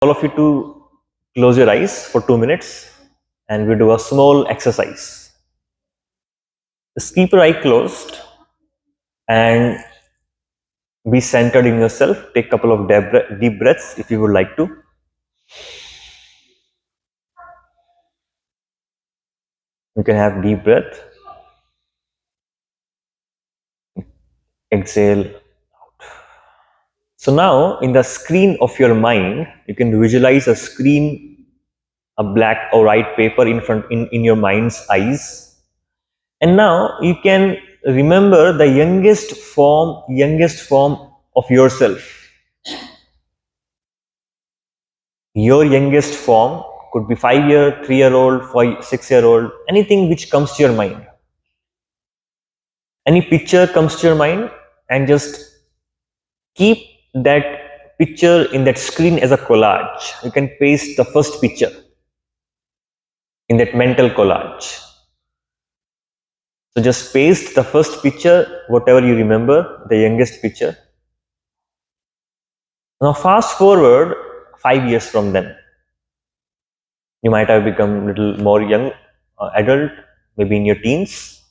all of you to close your eyes for 2 minutes and we do a small exercise. Just keep your eye closed and be centered in yourself. Take a couple of deep breaths if you would like to. You can have deep breath. Exhale. So now in the screen of your mind, you can visualize a screen, a black or white paper in your mind's eyes. And now you can remember the youngest form of yourself. Your youngest form could be 5-year, 3-year-old, 6-year-old, anything which comes to your mind. Any picture comes to your mind and just keep that picture in that screen as a collage. You can paste the first picture in that mental collage. So just paste the first picture, whatever you remember, the youngest picture. Now fast forward 5 years from then. You might have become a little more young, adult, maybe in your teens.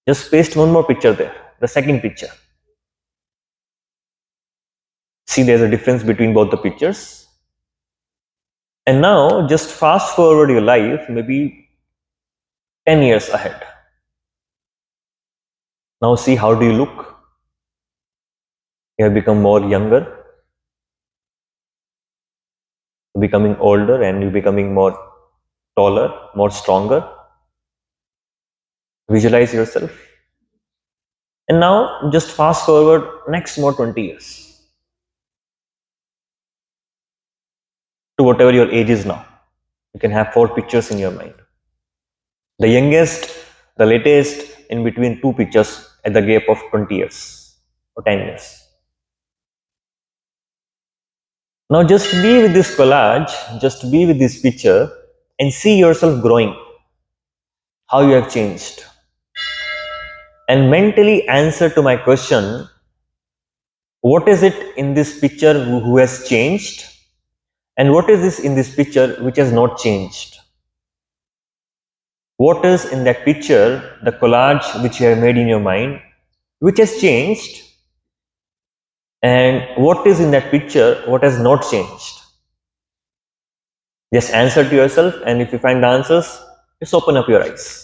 Just paste one more picture there, the second picture. See, there's a difference between both the pictures. And now just fast forward your life, maybe 10 years ahead. Now see, how do you look? You have become more younger, becoming older, and you're becoming more taller, more stronger. Visualize yourself. And now just fast forward next more 20 years to whatever your age is now. You can have 4 pictures in your mind. The youngest, the latest, in between 2 pictures at the gap of 20 years or 10 years. Now just be with this collage, just be with this picture and see yourself growing, how you have changed. And mentally answer to my question, what is it in this picture who has changed? And what is this in this picture which has not changed? What is in that picture, the collage which you have made in your mind, which has changed? And what is in that picture, what has not changed? Just answer to yourself, and if you find the answers, just open up your eyes.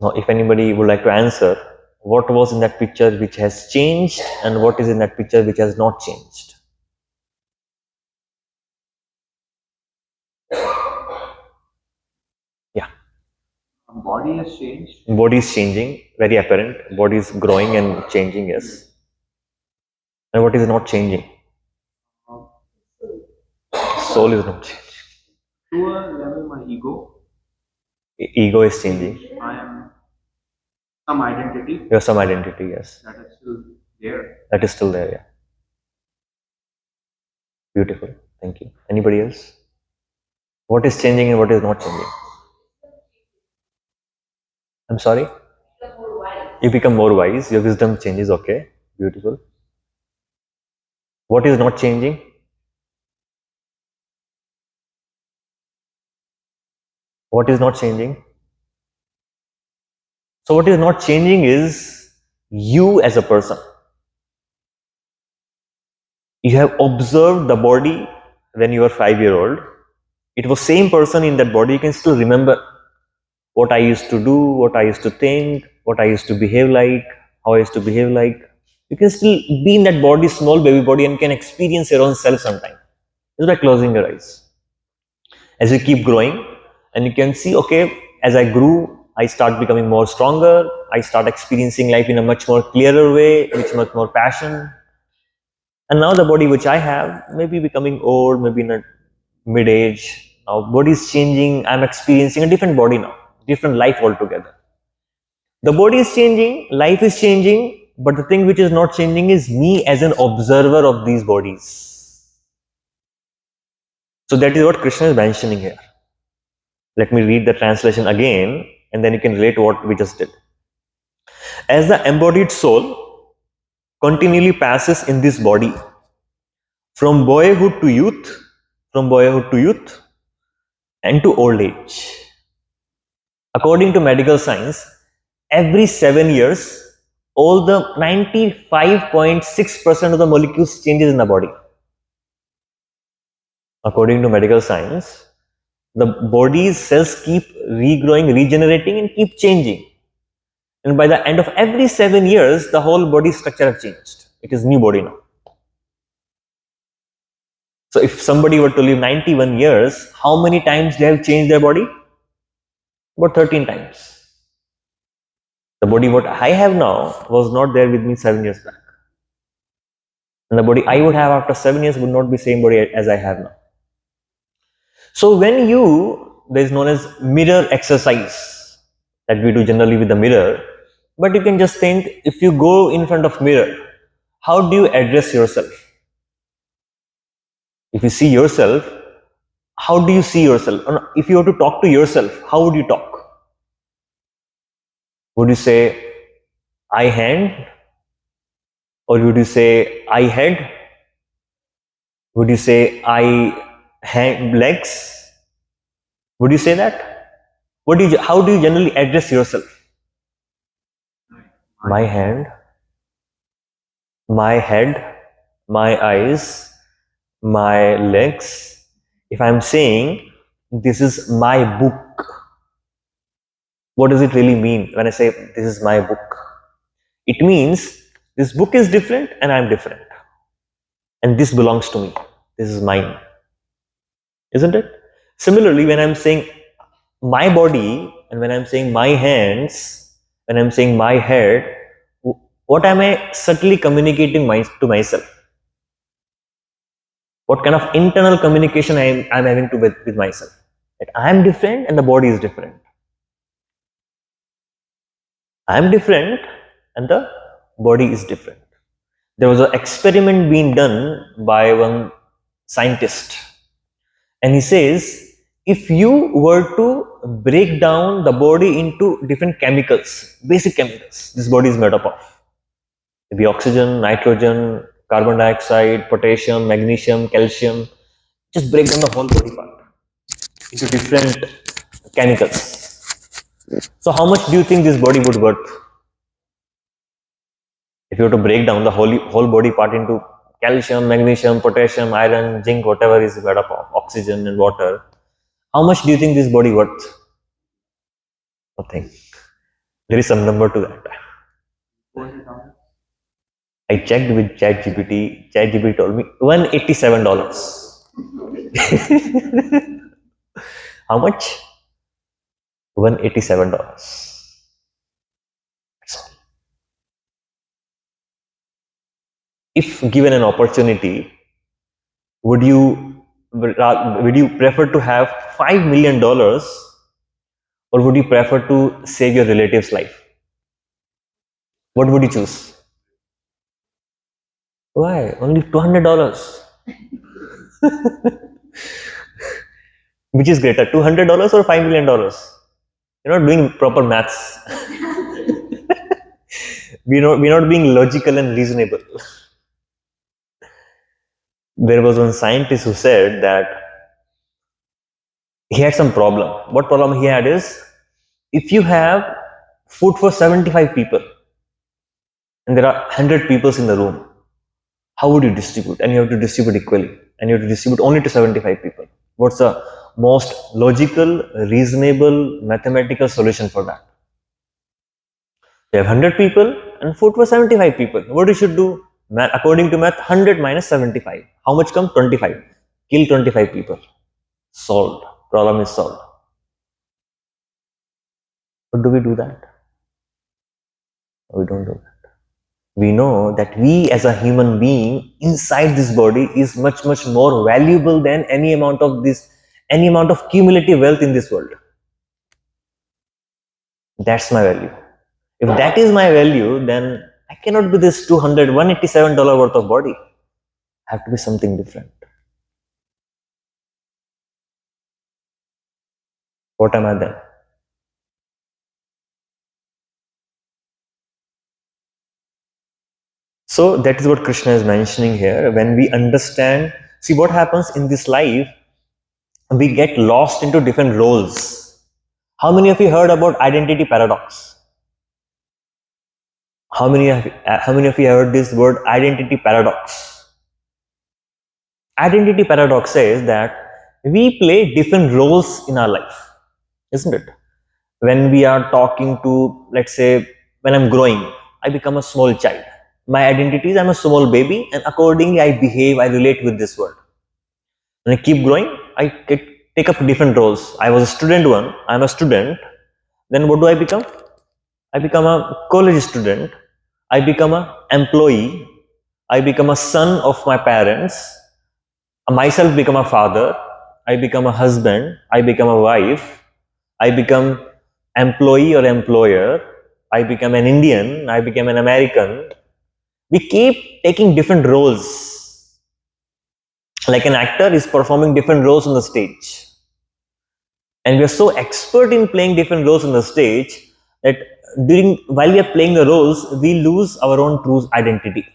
Now, if anybody would like to answer, what was in that picture which has changed and what is in that picture which has not changed? Yeah. Body has changed. Body is changing, very apparent. Body is growing and changing, yes. And what is not changing? Soul is not changing. To a level, my ego. Ego is changing. I am some identity. You have some identity, yes. That is still there. That is still there, yeah. Beautiful. Thank you. Anybody else? What is changing and what is not changing? I'm sorry? You become more wise. Your wisdom changes. Okay. Beautiful. What is not changing? What is not changing? So what is not changing is you as a person. You have observed the body when you were 5-year-old. It was same person in that body. You can still remember what I used to do, what I used to think, what I used to behave like, how I used to behave like. You can still be in that body, small baby body, and can experience your own self sometime. Just by closing your eyes. As you keep growing, and you can see, okay, as I grew, I start becoming more stronger. I start experiencing life in a much more clearer way, with much more passion. And now the body which I have, maybe becoming old, maybe in a mid-age. Now body is changing. I'm experiencing a different body now, different life altogether. The body is changing, life is changing, but the thing which is not changing is me as an observer of these bodies. So that is what Krishna is mentioning here. Let me read the translation again, and then you can relate what we just did. As the embodied soul continually passes in this body from boyhood to youth, from boyhood to youth, and to old age. According to medical science, every 7 years, all the 95.6% of the molecules changes in the body. According to medical science, the body's cells keep regrowing, regenerating, and keep changing. And by the end of every 7 years, the whole body structure has changed. It is new body now. So if somebody were to live 91 years, how many times they have changed their body? About 13 times. The body what I have now was not there with me 7 years back. And the body I would have after 7 years would not be same body as I have now. So when there is known as mirror exercise that we do generally with the mirror, but you can just think, if you go in front of mirror, how do you address yourself? If you see yourself, how do you see yourself? Or if you were to talk to yourself, how would you talk? Would you say, I hand? Or would you say, I head? Would you say, I hand legs? Would you say that? How do you generally address yourself? My hand, my head, my eyes, my legs. If I'm saying, this is my book, what does it really mean when I say, this is my book? It means, this book is different and I'm different. And this belongs to me. This is mine. Isn't it? Similarly, when I'm saying my body and when I'm saying my hands, when I'm saying my head, what am I subtly communicating to myself? What kind of internal communication I'm having with myself? That I'm different and the body is different. I'm different and the body is different. There was an experiment being done by one scientist, and he says, if you were to break down the body into different chemicals, basic chemicals, this body is made up of, maybe oxygen, nitrogen, carbon dioxide, potassium, magnesium, calcium, just break down the whole body part into different chemicals. So how much do you think this body would worth? If you were to break down the whole body part into calcium, magnesium, potassium, iron, zinc, whatever is made up of, oxygen and water, how much do you think this body worth? Nothing. There is some number to that. $400. I checked with ChatGPT. ChatGPT told me $187. How much? $187. That's all. If given an opportunity, would you prefer to have $5 million, or would you prefer to save your relative's life? What would you choose? Why? Only $200. Which is greater, $200 or $5 million? You're not doing proper maths. we're not being logical and reasonable. There was one scientist who said that he had some problem. What problem he had is, if you have food for 75 people and there are 100 people in the room, how would you distribute? And you have to distribute equally, and you have to distribute only to 75 people. What's the most logical, reasonable, mathematical solution for that? You have 100 people and food for 75 people. What you should do? According to math, 100 minus 75. How much comes? 25. Kill 25 people. Solved. Problem is solved. But do we do that? We don't do that. We know that we as a human being inside this body is much, much more valuable than any amount of cumulative wealth in this world. That's my value. If that is my value, then I cannot be this $187 worth of body. I have to be something different. What am I then? So that is what Krishna is mentioning here. When we understand, see what happens in this life, we get lost into different roles. How many of you heard about identity paradox? How many of you heard this word identity paradox? Identity paradox says that we play different roles in our life, isn't it? When we are talking to, let's say, when I'm growing, I become a small child. My identity is I'm a small baby, and accordingly I behave, I relate with this world. When I keep growing, take up different roles. I was a student one, I'm a student. Then what do I become? I become a college student. I become an employee. I become a son of my parents. I myself become a father. I become a husband. I become a wife. I become employee or employer. I become an Indian. I become an American. We keep taking different roles. Like an actor is performing different roles on the stage. And we are so expert in playing different roles on the stage that while we are playing the roles, we lose our own true identity.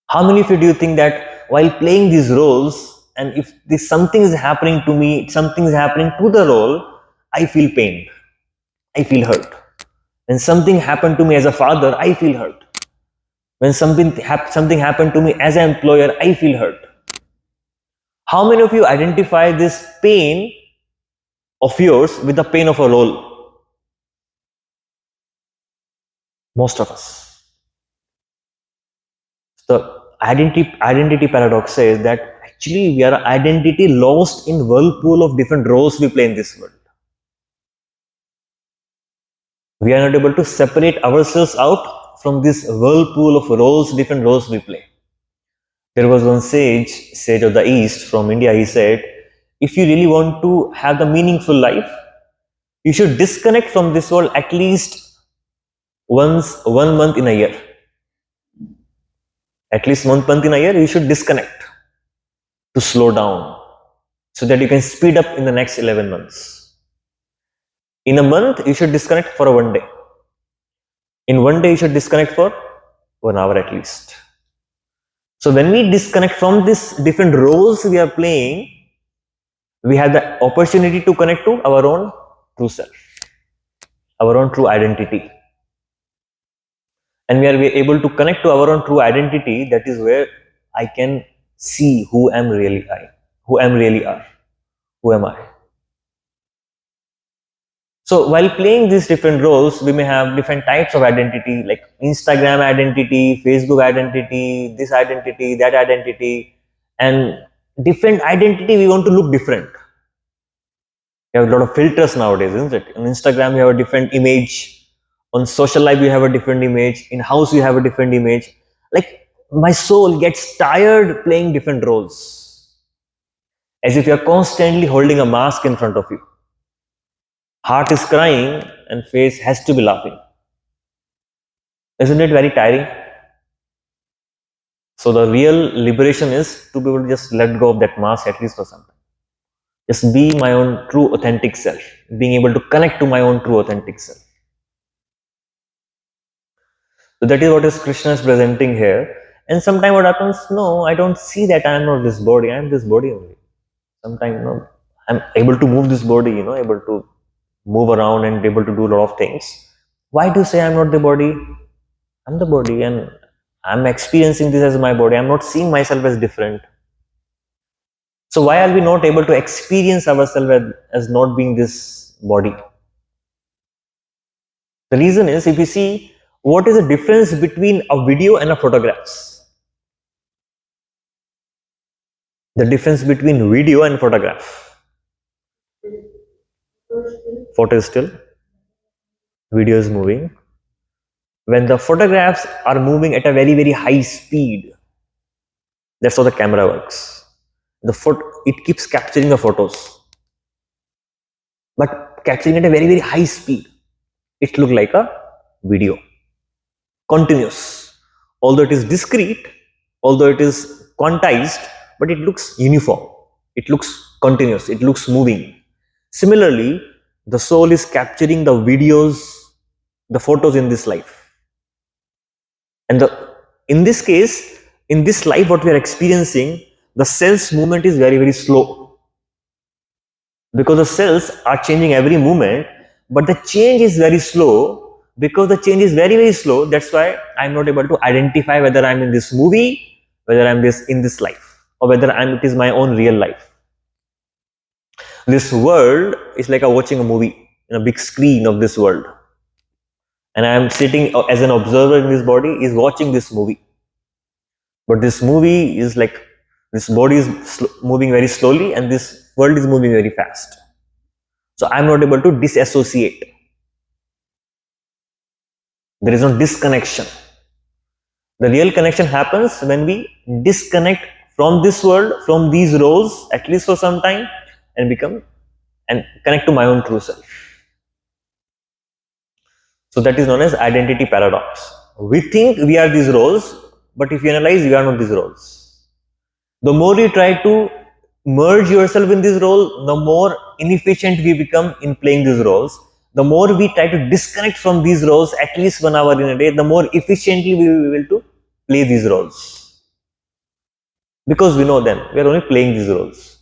How many of you do you think that while playing these roles, and if this something is happening to me, something is happening to the role, I feel pained, I feel hurt. When something happened to me as a father, I feel hurt. When something happened to me as an employer, I feel hurt. How many of you identify this pain of yours with the pain of a role? Most of us. The identity paradox says that actually we are identity lost in whirlpool of different roles we play in this world. We are not able to separate ourselves out from this whirlpool of roles, different roles we play. There was one sage of the East from India. He said, if you really want to have the meaningful life, you should disconnect from this world at least once 1 month in a year. At least 1 month in a year, you should disconnect to slow down so that you can speed up in the next 11 months. In a month, you should disconnect for 1 day. In 1 day, you should disconnect for 1 hour at least. So when we disconnect from these different roles we are playing, we have the opportunity to connect to our own true self, our own true identity. And we are able to connect to our own true identity. That is where I can see who am really I, who am really are, who am I. So while playing these different roles, we may have different types of identity, like Instagram identity, Facebook identity, this identity, that identity, and different identity we want to look different. You have a lot of filters nowadays, isn't it? On Instagram, you have a different image. On social life, you have a different image. In house, you have a different image. Like my soul gets tired playing different roles, as if you are constantly holding a mask in front of you. Heart is crying and face has to be laughing. Isn't it very tiring? So the real liberation is to be able to just let go of that mask at least for some time. Just be my own true authentic self, being able to connect to my own true authentic self. So that is what is Krishna is presenting here. And sometimes what happens, no, I don't see that I am not this body, I am this body only. Sometimes no, I'm able to move this body, able to move around and able to do a lot of things. Why do you say I'm not the body? I'm the body and I'm experiencing this as my body. I'm not seeing myself as different. So why are we not able to experience ourselves as not being this body? The reason is, if you see, what is the difference between a video and a photographs? The difference between video and photograph. Photo is still, video is moving. When the photographs are moving at a very, very high speed, that's how the camera works. It keeps capturing the photos, but capturing at a very, very high speed. It looks like a video, continuous. Although it is discrete, although it is quantized, but it looks uniform. It looks continuous. It looks moving. Similarly, the soul is capturing the videos, the photos in this life. And in this case, in this life, what we are experiencing, the cells movement is very, very slow. Because the cells are changing every moment, but the change is very slow. Because the change is very, very slow, that's why I'm not able to identify whether I'm in this movie, whether I'm in this life, or whether it is my own real life. This world is like watching a movie in a big screen of this world. And I am sitting as an observer in this body, is watching this movie. But this movie is like, this body is moving very slowly and this world is moving very fast. So I'm not able to disassociate. There is no disconnection. The real connection happens when we disconnect from this world, from these roles, at least for some time, and connect to my own true self. So that is known as identity paradox. We think we are these roles, but if you analyze, we are not these roles. The more you try to merge yourself in this role, the more inefficient we become in playing these roles. The more we try to disconnect from these roles at least 1 hour in a day, the more efficiently we will be able to play these roles. Because we know them, we are only playing these roles.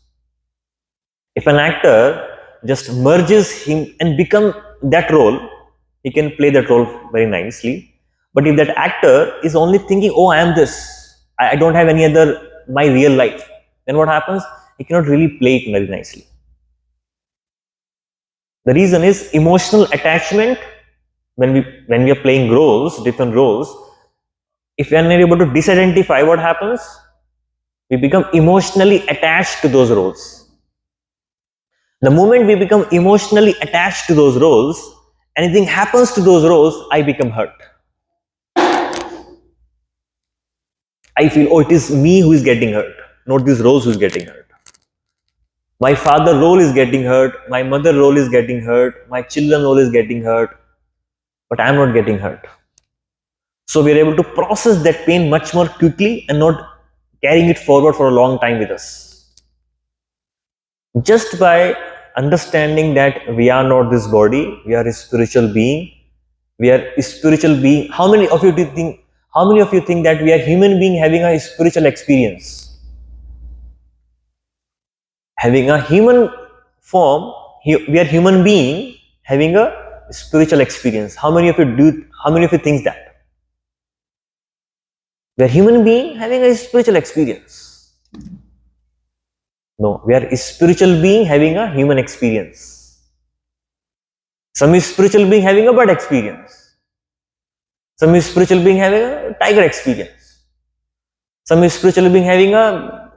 If an actor just merges him and become that role, he can play that role very nicely. But if that actor is only thinking, oh, I am this, I don't have any other, my real life, then what happens? He cannot really play it very nicely. The reason is emotional attachment. When we are playing roles, different roles, if we are not able to disidentify, what happens? We become emotionally attached to those roles. The moment we become emotionally attached to those roles, anything happens to those roles, I become hurt. I feel, oh, it is me who is getting hurt, not these roles who is getting hurt. My father role is getting hurt, my mother role is getting hurt, my children role is getting hurt, but I am not getting hurt. So we are able to process that pain much more quickly and not carrying it forward for a long time with us. Just by understanding that we are not this body, we are a spiritual being. We are a spiritual being. How many of you think that we are human being having a spiritual experience? Having a human form, we are human being having a spiritual experience. How many of you think that? We are human being having a spiritual experience. No, we are a spiritual being having a human experience. Some is spiritual being having a bird experience. Some is spiritual being having a tiger experience. Some is spiritual being having a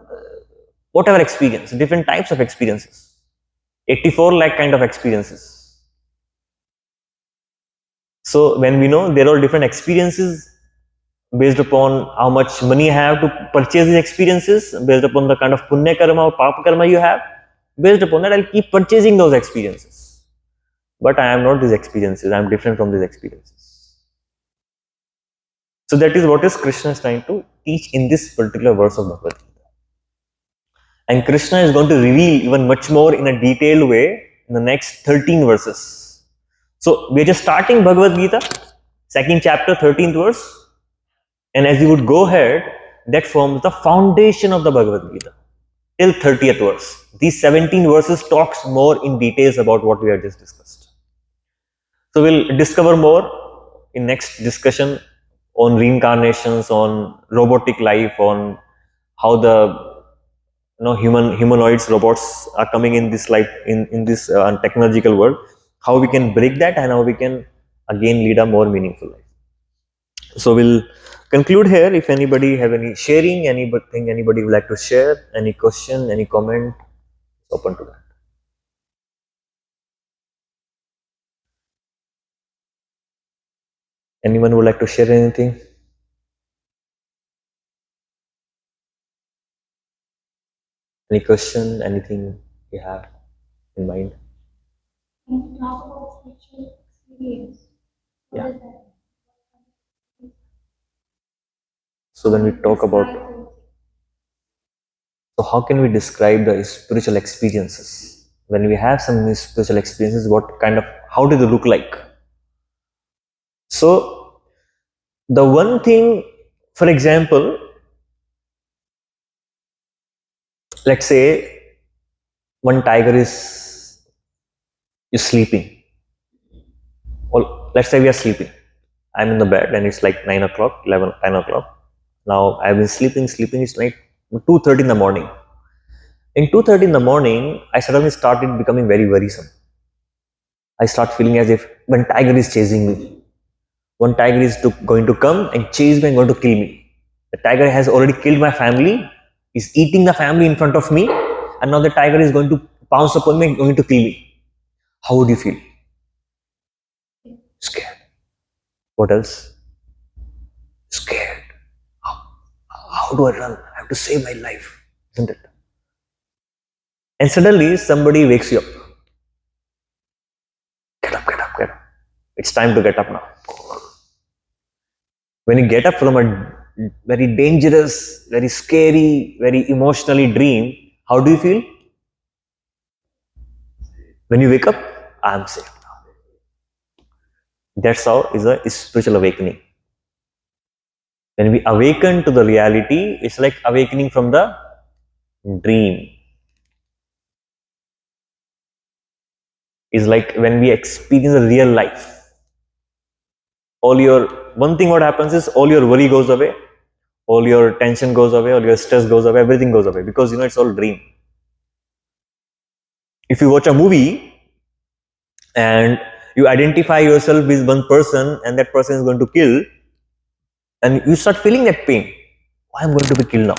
whatever experience, different types of experiences. 84 lakh kind of experiences. So when we know there are different experiences based upon how much money you have to purchase these experiences, based upon the kind of punya karma or papa karma you have, based upon that I'll keep purchasing those experiences. But I am not these experiences, I am different from these experiences. So that is what is Krishna is trying to teach in this particular verse of Bhagavad Gita. And Krishna is going to reveal even much more in a detailed way in the next 13 verses. So we are just starting Bhagavad Gita, second chapter, 13th verse. And as you would go ahead, that forms the foundation of the Bhagavad Gita till 30th verse. These 17 verses talks more in details about what we have just discussed. So we'll discover more in next discussion on reincarnations, on robotic life, on how the humanoids, robots are coming in this life, in this technological world. How we can break that and how we can again lead a more meaningful life. So we'll conclude here. If anybody have any sharing, anything anybody would like to share, any question, any comment, open to that. Anyone would like to share anything? Any question, anything you have in mind? When you talk about spiritual experience, what is that? So when we talk about, so how can we describe the spiritual experiences? when we have some spiritual experiences, how do they look like? So, the one thing, for example, let's say one tiger is sleeping. Well, let's say we are sleeping. I'm in the bed and it's like 9 o'clock, 11, 10 o'clock. Now I've been sleeping. It's like 2:30 in the morning. In 2:30 in the morning, I suddenly started becoming very worrisome. I start feeling as if one tiger is chasing me. One tiger is going to come and chase me and going to kill me. The tiger has already killed my family, is eating the family in front of me, and now the tiger is going to pounce upon me and going to kill me. How would you feel? Scared. What else? Scared. How do I run? I have to save my life, isn't it? And suddenly somebody wakes you up. Get up, get up, get up. It's time to get up now. When you get up from a very dangerous, very scary, very emotionally dream, how do you feel? When you wake up, I am safe now. That's how is a spiritual awakening. When we awaken to the reality, it's like awakening from the dream. It's like when we experience the real life. One thing what happens is all your worry goes away, all your tension goes away, all your stress goes away, everything goes away because it's all dream. If you watch a movie and you identify yourself with one person and that person is going to kill, and you start feeling that pain. Why I'm going to be killed now?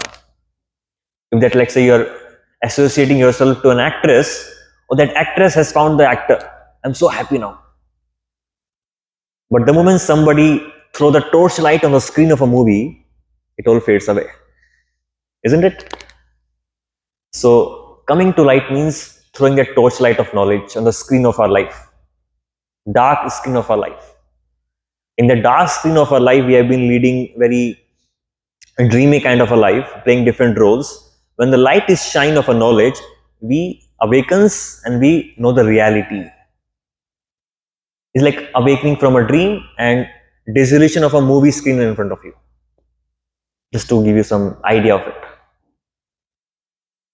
If that, let's say, you're associating yourself to an actress, or that actress has found the actor, I'm so happy now. But the moment somebody throw the torchlight on the screen of a movie, it all fades away, isn't it? So coming to light means throwing that torchlight of knowledge on the screen of our life, dark screen of our life. In the dark screen of our life, we have been leading very dreamy kind of a life, playing different roles. When the light is shine of a knowledge, we awakens and we know the reality. It's like awakening from a dream and dissolution of a movie screen in front of you. Just to give you some idea of it.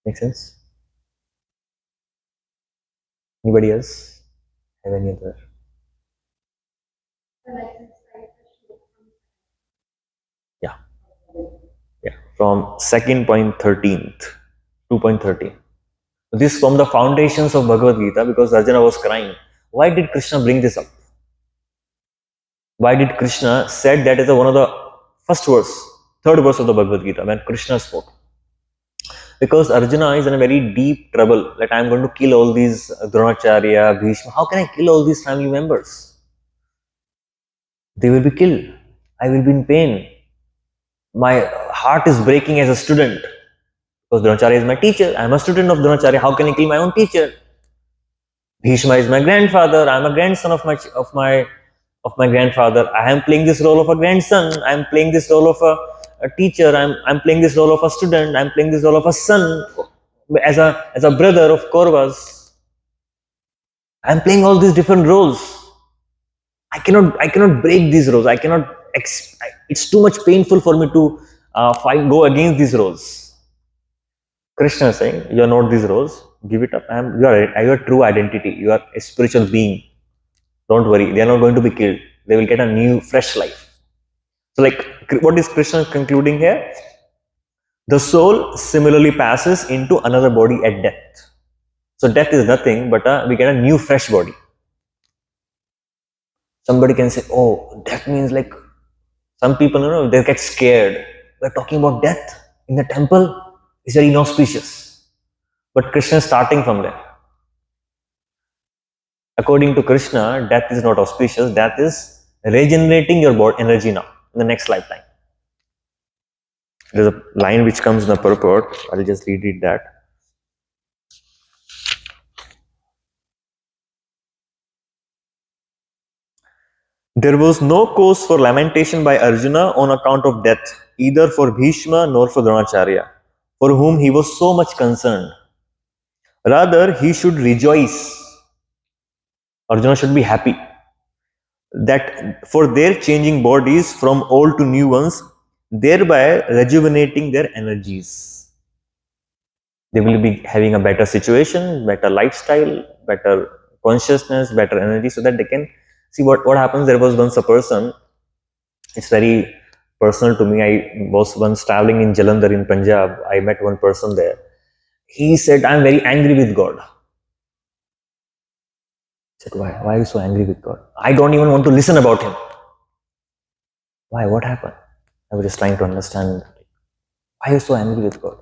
Make sense? Anybody else have any other? Yeah. Yeah. From 2.13th, 2.13. This is from the foundations of Bhagavad Gita because Arjuna was crying. Why did Krishna bring this up? Why did Krishna said that is one of the third verse of the Bhagavad Gita when Krishna spoke? Because Arjuna is in a very deep trouble. Like, I'm going to kill all these Dronacharya, Bhishma. How can I kill all these family members? They will be killed. I will be in pain. My heart is breaking as a student. Because Dronacharya is my teacher. I am a student of Dronacharya. How can I kill my own teacher? Bhishma is my grandfather. I am a grandson of my grandfather. I am playing this role of a grandson. I am playing this role of a teacher. I'm playing this role of a student. I'm playing this role of a son as a brother of Kauravas. I'm playing all these different roles. I cannot break these roles. It's too much painful for me to go against these roles. Krishna is saying, you are not these roles. Give it up. You are your true identity. You are a spiritual being. Don't worry. They are not going to be killed. They will get a new, fresh life. So, like, what is Krishna concluding here? The soul similarly passes into another body at death. So, death is nothing but we get a new, fresh body. Somebody can say, oh, that means like some people, they get scared. We're talking about death in the temple. It's very inauspicious. But Krishna is starting from there. According to Krishna, death is not auspicious. Death is regenerating your body energy now in the next lifetime. There's a line which comes in the purport. I'll just read that. There was no cause for lamentation by Arjuna on account of death, either for Bhishma nor for Dronacharya, for whom he was so much concerned. Rather, he should rejoice. Arjuna should be happy that for their changing bodies from old to new ones, thereby rejuvenating their energies. They will be having a better situation, better lifestyle, better consciousness, better energy, so that they can see what happens. There was once a person, it's very personal to me. I was once traveling in Jalandhar in Punjab. I met one person there. He said, I'm very angry with God. I said, why? Why are you so angry with God? I don't even want to listen about him. Why? What happened? I was just trying to understand. Why are you so angry with God?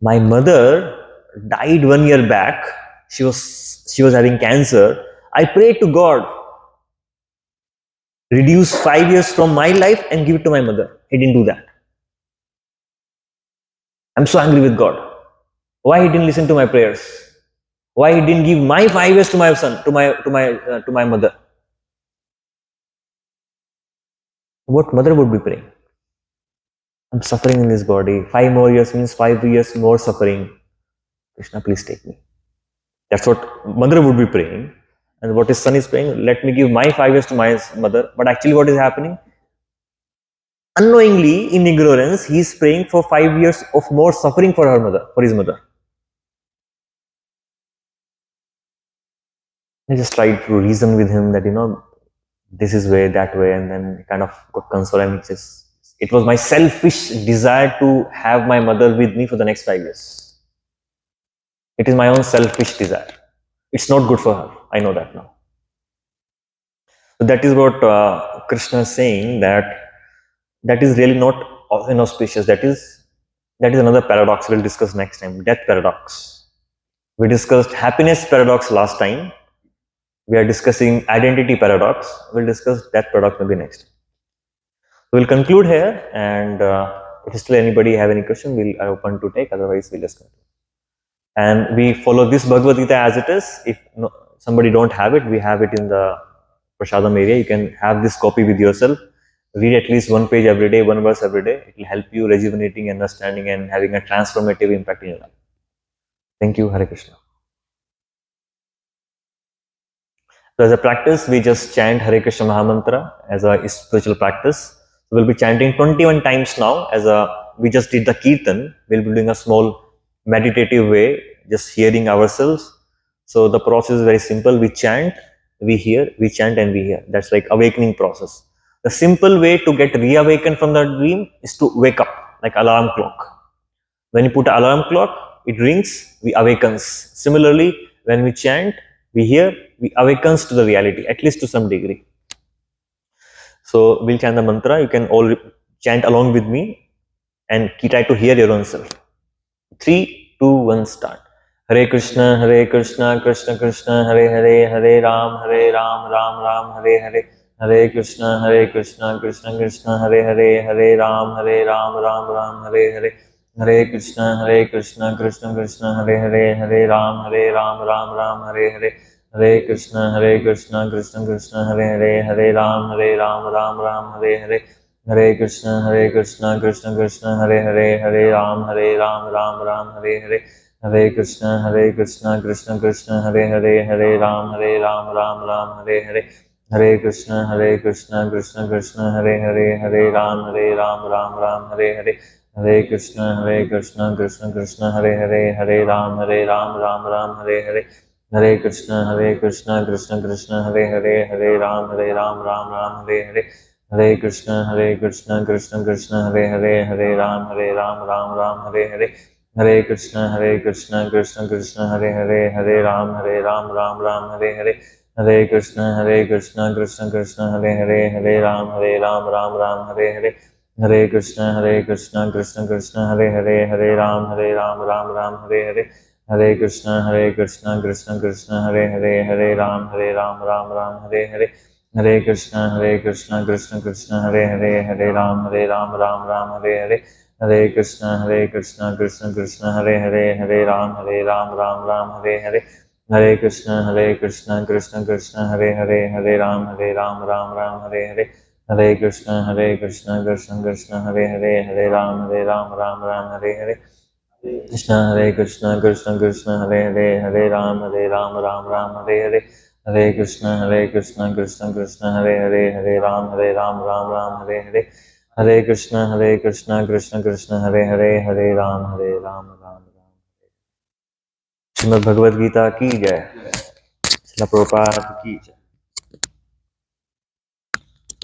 My mother died 1 year back. She was having cancer. I prayed to God, reduce 5 years from my life and give it to my mother. He didn't do that. I'm so angry with God. Why he didn't listen to my prayers? Why he didn't give my 5 years to my son, to my mother? What mother would be praying? I'm suffering in this body. 5 more years means 5 years more suffering. Krishna, please take me. That's what mother would be praying. And what his son is praying, let me give my 5 years to my mother. But actually, what is happening? Unknowingly, in ignorance, he is praying for 5 years of more suffering for her mother, for his mother. I just tried to reason with him that, this is way, that way, and then kind of got consoled. And it was my selfish desire to have my mother with me for the next 5 years. It is my own selfish desire. It's not good for her. I know that now. So that is what Krishna is saying, that is really not inauspicious. That is another paradox we'll discuss next time. Death paradox. We discussed happiness paradox last time. We are discussing identity paradox. We'll discuss death paradox maybe next. We'll conclude here, and if still anybody have any question, we'll open to take. Otherwise, we'll just conclude. And we follow this Bhagavad Gita as it is. If somebody don't have it, we have it in the Prasadam area. You can have this copy with yourself. Read at least one page every day, one verse every day. It will help you rejuvenating, understanding, and having a transformative impact in your life. Thank you. Hare Krishna. So as a practice, we just chant Hare Krishna Mahamantra as a spiritual practice. We'll be chanting 21 times now. We just did the Kirtan. We'll be doing a small meditative way, just hearing ourselves. So the process is very simple. We chant, we hear, we chant, and we hear. That's like awakening process. The simple way to get reawakened from the dream is to wake up, like alarm clock. When you put an alarm clock, it rings, we awakens. Similarly, when we chant, we hear, we awakens to the reality, at least to some degree. So we'll chant the mantra. You can all chant along with me and try to hear your own self. 3, 2, 1, start. Hare Krishna, Krishna Krishna, Hare Hare, Hare Ram, Ram Ram, Hare Hare. Hare Krishna, Krishna Krishna, Hare Hare, Hare Ram, Ram Ram, Hare Hare. Hare Krishna, Krishna Krishna, Hare Hare, Hare Ram, Ram Ram, Hare Hare. Hare Krishna, Krishna Krishna, Hare Hare, Hare Ram, Ram Ram, Hare Hare. Hare Krishna, Krishna Krishna, Hare Hare, Hare Ram, Ram Ram, Hare Hare. Hare Krishna, Krishna Krishna, Hare Hare, Hare Ram, Ram Ram, Hare Hare. Hare Krishna, Krishna Krishna, Hare Hare, Hare Ram, Ram Hare Hare. Hare Krishna, Krishna Hare Hare, Hare Ram, Ram Hare Hare. Hare Krishna, Krishna Krishna, Hare Hare, Hare Ram, Ram Hare Hare. Hare Krishna, Krishna Krishna, Hare Hare, Hare Ram, Ram Hare Hare. Hare Krishna, Krishna Krishna, Hare Hare, Hare Ram, Ram Hare Hare. Hare Krishna, Krishna Krishna, Hare Hare, Hare Ram, Ram Hare Hare. Hare Krishna, Krishna Krishna, Hare Hare, Hare Ram, Ram Hare Hare. Hare Krishna, Krishna Krishna, Hare Hare, Hare Ram, Ram Hare Hare. Hare Krishna, Krishna Krishna, Hare Hare, Hare Ram, Ram Hare Hare. Hare Krishna, Krishna Krishna, Hare Hare, Hare Ram, Ram Hare Hare. Hare Krishna, Krishna Krishna, Hare Hare, Hare Ram, Ram Hare Hare. Hare Krishna, Krishna Krishna, Hare Hare, Hare Ram, Ram Hare Hare. Krishna Hare Krishna Krishna Krishna Hare Hare Hare Ram Ram Ram Hare Hare Hare Krishna Krishna Krishna Hare Hare Hare Ram Ram Hare Hare Hare Krishna Krishna Hare Hare Hare Ram Ram Ram. Srimad Bhagavad Gita ki jai. Srila Prabhupada ki jai.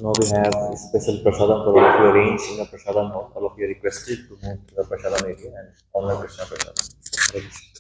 Now we have a special prasadam for all of you arranged in the prasadam hall. All of you are requested to move to the prasadam area and honor Krishna prasadam. Hare Krishna.